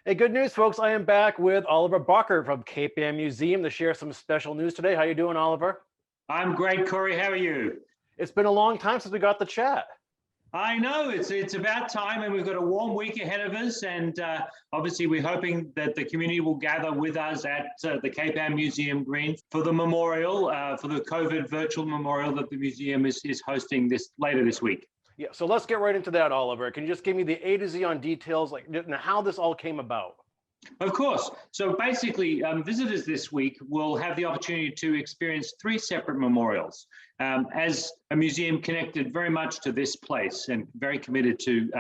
Hey, good news, folks. I am back with Oliver Barker from Cape Ann Museum to share some special news today. How you doing, Oliver? I'm great, Corey. How are you? It's been a long time since we got the chat. I know it's about time, and we've got a warm week ahead of us. And obviously, we're hoping that the community will gather with us at the Cape Ann Museum Green for the memorial, for the COVID virtual memorial that the museum is hosting later this week. Yeah, so let's get right into that, Oliver. Can you just give me the A to Z on details, like how this all came about? Of course. So basically, visitors this week will have the opportunity to experience three separate memorials. As a museum connected very much to this place and very committed to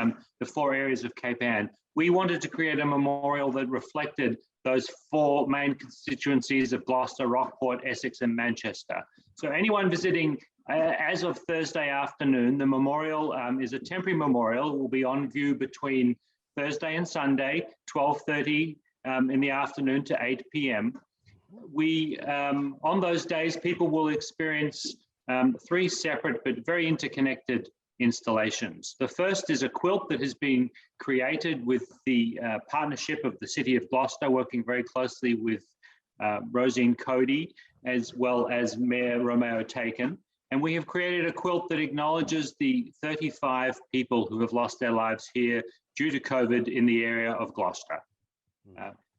the four areas of Cape Ann, we wanted to create a memorial that reflected those four main constituencies of Gloucester, Rockport, Essex, and Manchester. So anyone visiting as of Thursday afternoon, the memorial is a temporary memorial. It will be on view between Thursday and Sunday, 12:30 in the afternoon to 8 p.m. On those days, people will experience three separate but very interconnected installations. The first is a quilt that has been created with the partnership of the City of Gloucester, working very closely with Rosine Cody, as well as Mayor Romeo Taken. And we have created a quilt that acknowledges the 35 people who have lost their lives here due to COVID in the area of Gloucester.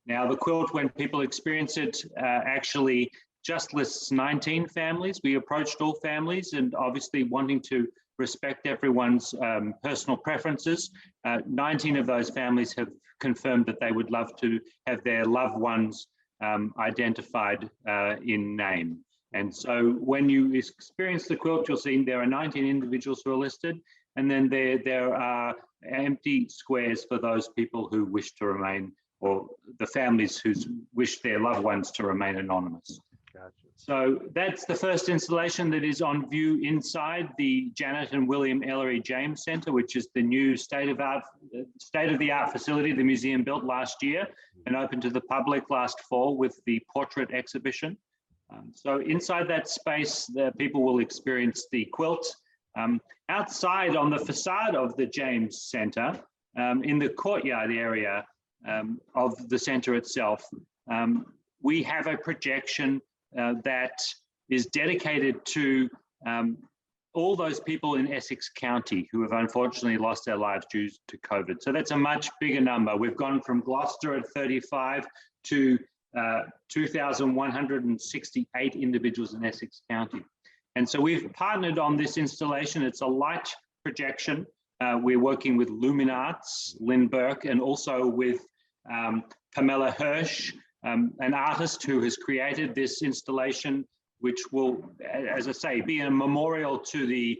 Now, the quilt, when people experience it, actually just lists 19 families. We approached all families, and obviously wanting to respect everyone's personal preferences. 19 of those families have confirmed that they would love to have their loved ones identified in name. And so when you experience the quilt, you'll see there are 19 individuals who are listed, and then there are empty squares for those people who wish to remain, or the families who wish their loved ones to remain anonymous. Gotcha. So that's the first installation that is on view inside the Janet and William Ellery James Centre, which is the new state-of-the-art facility the museum built last year and opened to the public last fall with the portrait exhibition. So inside that space, the people will experience the quilt. Outside on the facade of the James Centre, in the courtyard area of the centre itself, we have a projection that is dedicated to all those people in Essex County who have unfortunately lost their lives due to COVID. So that's a much bigger number. We've gone from Gloucester at 35 to 2,168 individuals in Essex County. And so we've partnered on this installation. It's a light projection. We're working with Luminarts, Lynn Burke, and also with Pamela Hirsch, an artist who has created this installation, which will, as I say, be a memorial to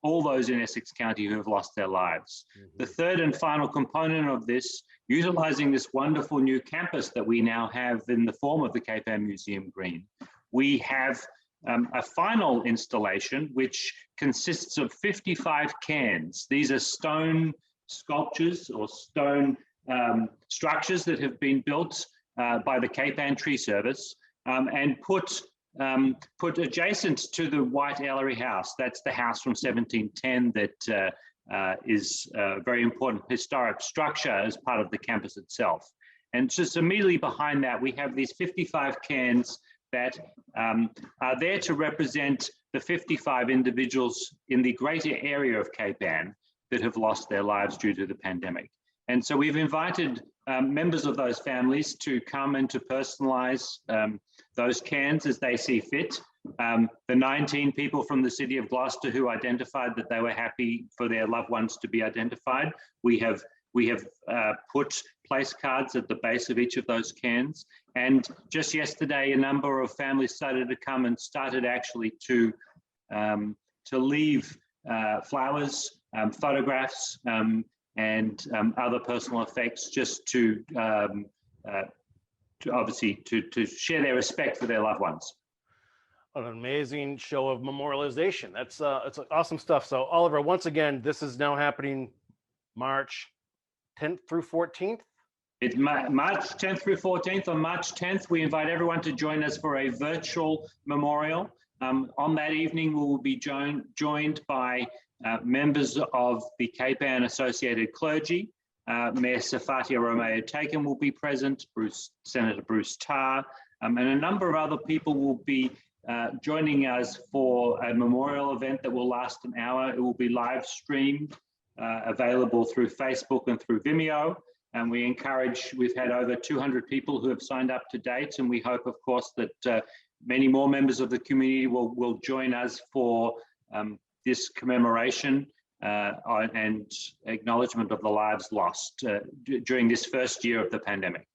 all those in Essex County who have lost their lives. The third and final component of this, utilizing this wonderful new campus that we now have in the form of the Cape Ann Museum Green, we have a final installation which consists of 55 cairns. These are stone sculptures or stone structures that have been built by the Cape Ann Tree Service and put adjacent to the White Ellery House. That's the house from 1710 that is a very important historic structure as part of the campus itself. And just immediately behind that, we have these 55 cairns that are there to represent the 55 individuals in the greater area of Cape Ann that have lost their lives due to the pandemic. And so we've invited members of those families to come and to personalize those cairns as they see fit. The 19 people from the City of Gloucester who identified that they were happy for their loved ones to be identified. We have put place cards at the base of each of those cairns. And just yesterday, a number of families started to come and started actually to leave flowers, photographs, and other personal effects, just to obviously to share their respect for their loved ones. An amazing show of memorialization. It's awesome stuff. So Oliver, once again, this is now happening March 10th through 14th. It's March 10th through 14th. On March 10th, we invite everyone to join us for a virtual memorial. On that evening, we will be joined by members of the Cape Ann Associated Clergy, Mayor Safatia Romeo Taken will be present, Senator Bruce Tarr, and a number of other people will be joining us for a memorial event that will last an hour. It will be live streamed, available through Facebook and through Vimeo. And we've had over 200 people who have signed up to date. And we hope, of course, that many more members of the community will join us for this commemoration and acknowledgement of the lives lost during this first year of the pandemic.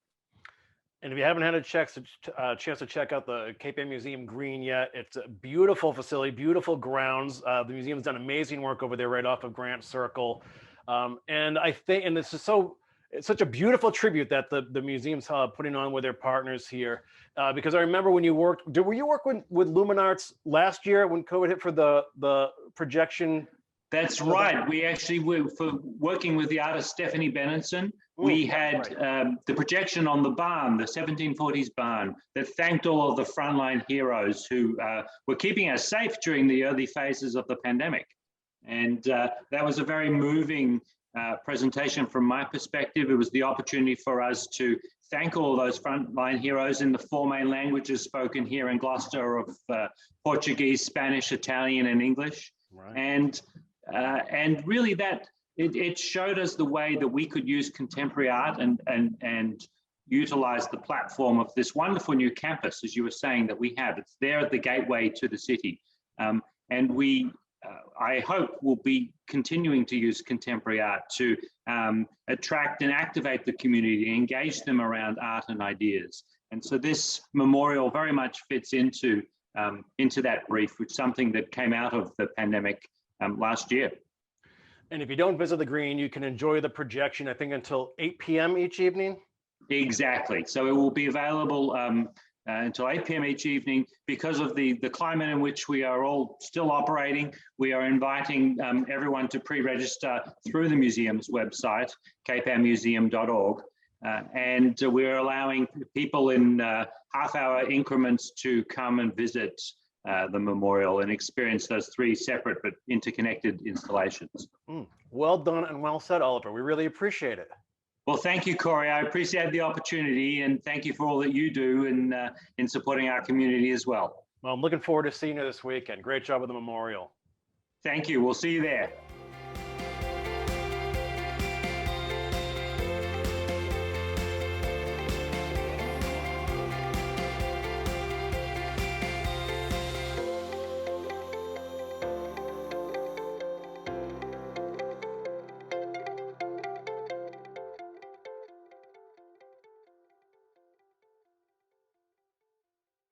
And if you haven't had a chance to check out the Cape Ann Museum Green yet, it's a beautiful facility, beautiful grounds. The museum's done amazing work over there right off of Grant Circle. And I think, and it's such a beautiful tribute that the museum's putting on with their partners here. Because I remember when you were you work with Luminarts last year when COVID hit for the projection? That's right. We actually were working with the artist Stephanie Benenson. We had the projection on the barn, the 1740s barn, that thanked all of the frontline heroes who were keeping us safe during the early phases of the pandemic. And that was a very moving presentation from my perspective. It was the opportunity for us to thank all those frontline heroes in the four main languages spoken here in Gloucester of Portuguese, Spanish, Italian, and English. Right. And really that it showed us the way that we could use contemporary art and utilize the platform of this wonderful new campus, as you were saying, that we have. It's there at the gateway to the city. And we, I hope, will be continuing to use contemporary art to attract and activate the community, engage them around art and ideas. And so this memorial very much fits into that brief, which is something that came out of the pandemic last year. And if you don't visit the Green, you can enjoy the projection, I think, until 8 p.m. each evening. Exactly. So it will be available until 8 p.m. each evening. Because of the climate in which we are all still operating, we are inviting everyone to pre-register through the museum's website, capeannmuseum.org. And we're allowing people in half-hour increments to come and visit the memorial and experience those three separate but interconnected installations. Well done and well said, Oliver. We really appreciate it. Well, thank you, Corey. I appreciate the opportunity, and thank you for all that you do in supporting our community as well. Well, I'm looking forward to seeing you this weekend. Great job with the memorial. Thank you. We'll see you there.